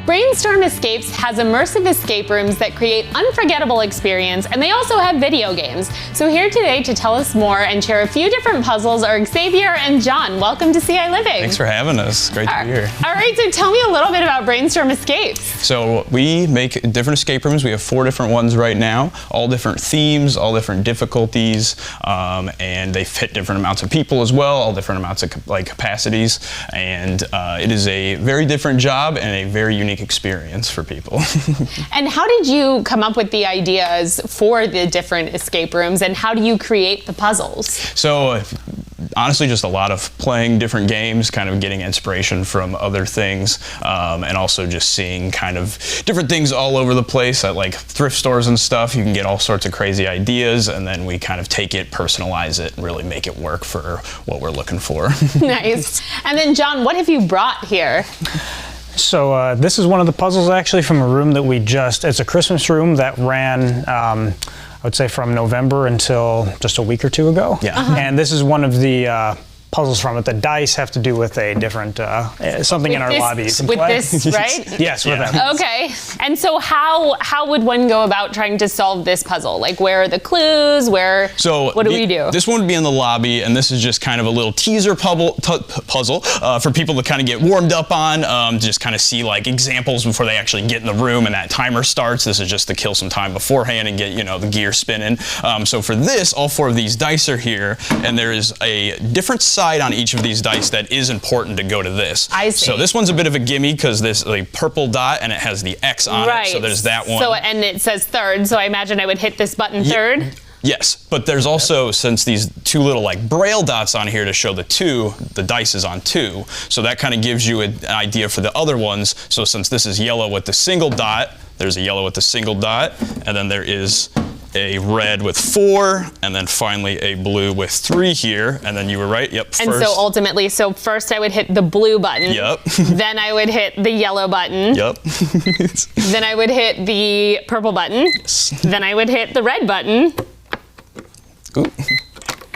Brainstorm Escapes has immersive escape rooms that create unforgettable experience, and they also have video games. So here today to tell us more and share a few different puzzles are Xavier and John. Welcome to ciLiving. Thanks for having us. Great to be here. All right, so tell me a little bit about Brainstorm Escapes. So we make different escape rooms. We have 4 different ones right now, all different themes, all different difficulties, and they fit different amounts of people as well, all different amounts of capacities. And it is a very different job and a very unique experience for people. And how did you come up with the ideas for the different escape rooms, and how do you create the puzzles? So honestly, just a lot of playing different games, kind of getting inspiration from other things, and also just seeing kind of different things all over the place at like thrift stores and stuff. You can get all sorts of crazy ideas, and then we kind of take it, personalize it, and really make it work for what we're looking for. Nice. And then John, what have you brought here? So this is one of the puzzles actually from a room that it's a Christmas room that ran, I would say from November until just a week or 2 ago. Yeah. And this is one of the puzzles from it. The dice have to do with a different, something in our lobby you can play. With this, right? Yes, with that. Okay. And so how would one go about trying to solve this puzzle? Like, where are the clues? What do we do? This one would be in the lobby, and this is just kind of a little teaser puzzle for people to kind of get warmed up on, just kind of see like examples before they actually get in the room and that timer starts. This is just to kill some time beforehand and get, you know, the gear spinning. So for this, all 4 of these dice are here, and there is a different side on each of these dice that is important to go to this. I see. So this one's a bit of a gimme because this is a purple dot and it has the X on it. So there's that one. So, and it says third, so I imagine I would hit this button third. Yes, but there's also, since these 2 little like braille dots on here to show the 2, the dice is on 2. So that kind of gives you an idea for the other ones. So since this is yellow with the single dot, there's a yellow with the single dot, and then there is a red with 4, and then finally a blue with 3 here, and then you were right, yep, And so ultimately, first I would hit the blue button. Yep. Then I would hit the yellow button. Yep. Then I would hit the purple button. Yes. Then I would hit the red button. Ooh.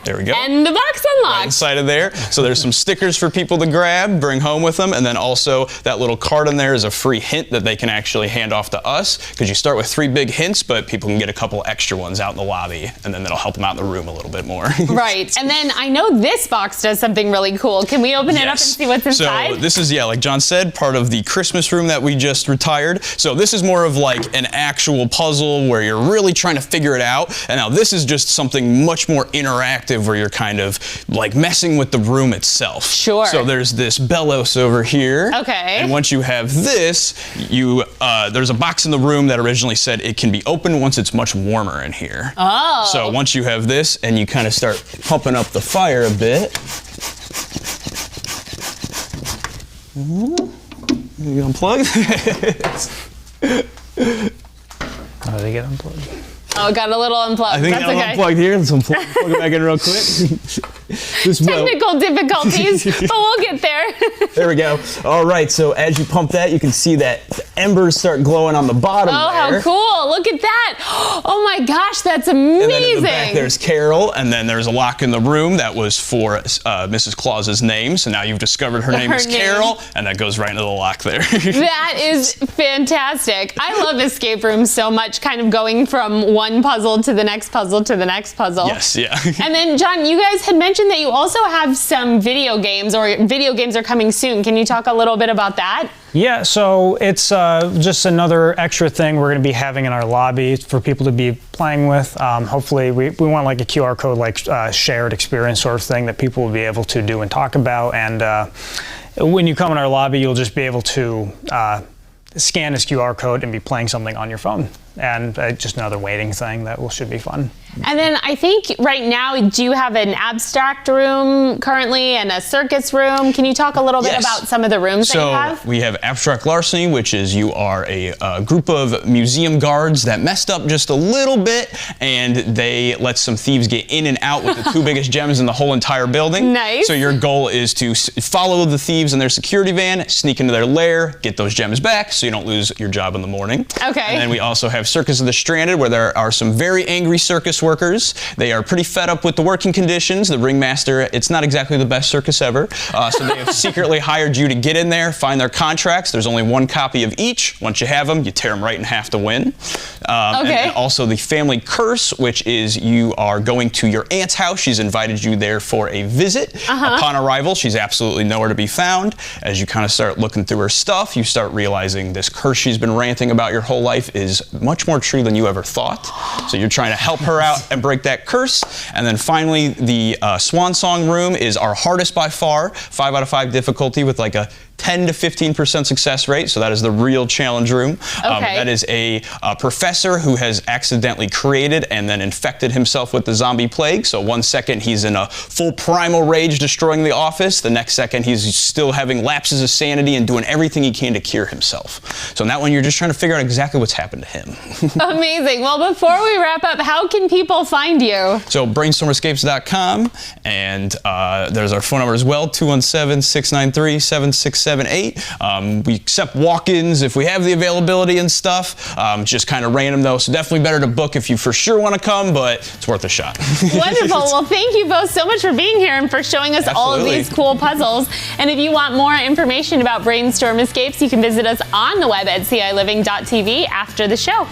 There we go. And the box unlocked. Right inside of there. So there's some stickers for people to grab, bring home with them, and then also that little card in there is a free hint that they can actually hand off to us, because you start with 3 big hints, but people can get a couple extra ones out in the lobby, and then that'll help them out in the room a little bit more. Right. And then I know this box does something really cool. Can we open it up and see what's inside? So this is, yeah, like John said, part of the Christmas room that we just retired. So this is more of like an actual puzzle where you're really trying to figure it out. And now this is just something much more interactive where you're kind of like messing with the room itself. Sure. So there's this bellows over here. Okay. And once you have this, there's a box in the room that originally said it can be opened once it's much warmer in here. Oh. So once you have this and you kind of start pumping up the fire a bit. You unplug? How do they get unplugged? Oh, it got a little unplugged. I think That's I'm okay. unplugged here. Let's plug it back in real quick. Technical difficulties, but we'll get there. There we go. All right, so as you pump that, you can see that the embers start glowing on the bottom there. How cool. Look at that. Oh my gosh, that's amazing. And then in the back there's Carol, and then there's a lock in the room that was for Mrs. Claus's name. So now you've discovered her name is Carol, and that goes right into the lock there. That is fantastic. I love escape rooms so much, kind of going from one puzzle to the next puzzle to the next puzzle. Yes, yeah. And then, John, you guys had mentioned that you also have some video games, or video games are coming soon. Can you talk a little bit about that? Yeah, so it's just another extra thing we're going to be having in our lobby for people to be playing with. Hopefully, we want like a QR code, like shared experience sort of thing that people will be able to do and talk about. And when you come in our lobby, you'll just be able to scan this QR code and be playing something on your phone. And just another waiting thing that should be fun. And then I think right now, do you have an abstract room currently and a circus room? Can you talk a little bit about some of the rooms that you have? So we have abstract larceny, which is you are a group of museum guards that messed up just a little bit, and they let some thieves get in and out with the 2 biggest gems in the whole entire building. Nice. So your goal is to follow the thieves in their security van, sneak into their lair, get those gems back so you don't lose your job in the morning. Okay. And then we also have Circus of the Stranded, where there are some very angry circus circus workers. They are pretty fed up with the working conditions. The ringmaster, it's not exactly the best circus ever. So they have secretly hired you to get in there, find their contracts. There's only one copy of each. Once you have them, you tear them right in half to win. And then also the family curse, which is you are going to your aunt's house. She's invited you there for a visit. Upon arrival, she's absolutely nowhere to be found. As you kind of start looking through her stuff, you start realizing this curse she's been ranting about your whole life is much more true than you ever thought. So you're trying to help her out and break that curse. And then finally, the Swan Song room is our hardest by far. 5 out of 5 difficulty with like a 10 to 15% success rate, so that is the real challenge room. That is a professor who has accidentally created and then infected himself with the zombie plague. So one second he's in a full primal rage destroying the office, the next second he's still having lapses of sanity and doing everything he can to cure himself. So in that one you're just trying to figure out exactly what's happened to him. Amazing. Well, before we wrap up, how can people find you? So brainstormescapes.com, and there's our phone number as well, 217-693-7678. We accept walk-ins if we have the availability and stuff. Just kind of random though, so definitely better to book if you for sure want to come, but it's worth a shot. Wonderful. Well, thank you both so much for being here and for showing us all of these cool puzzles. And if you want more information about Brainstorm Escapes, you can visit us on the web at ciLiving.tv after the show.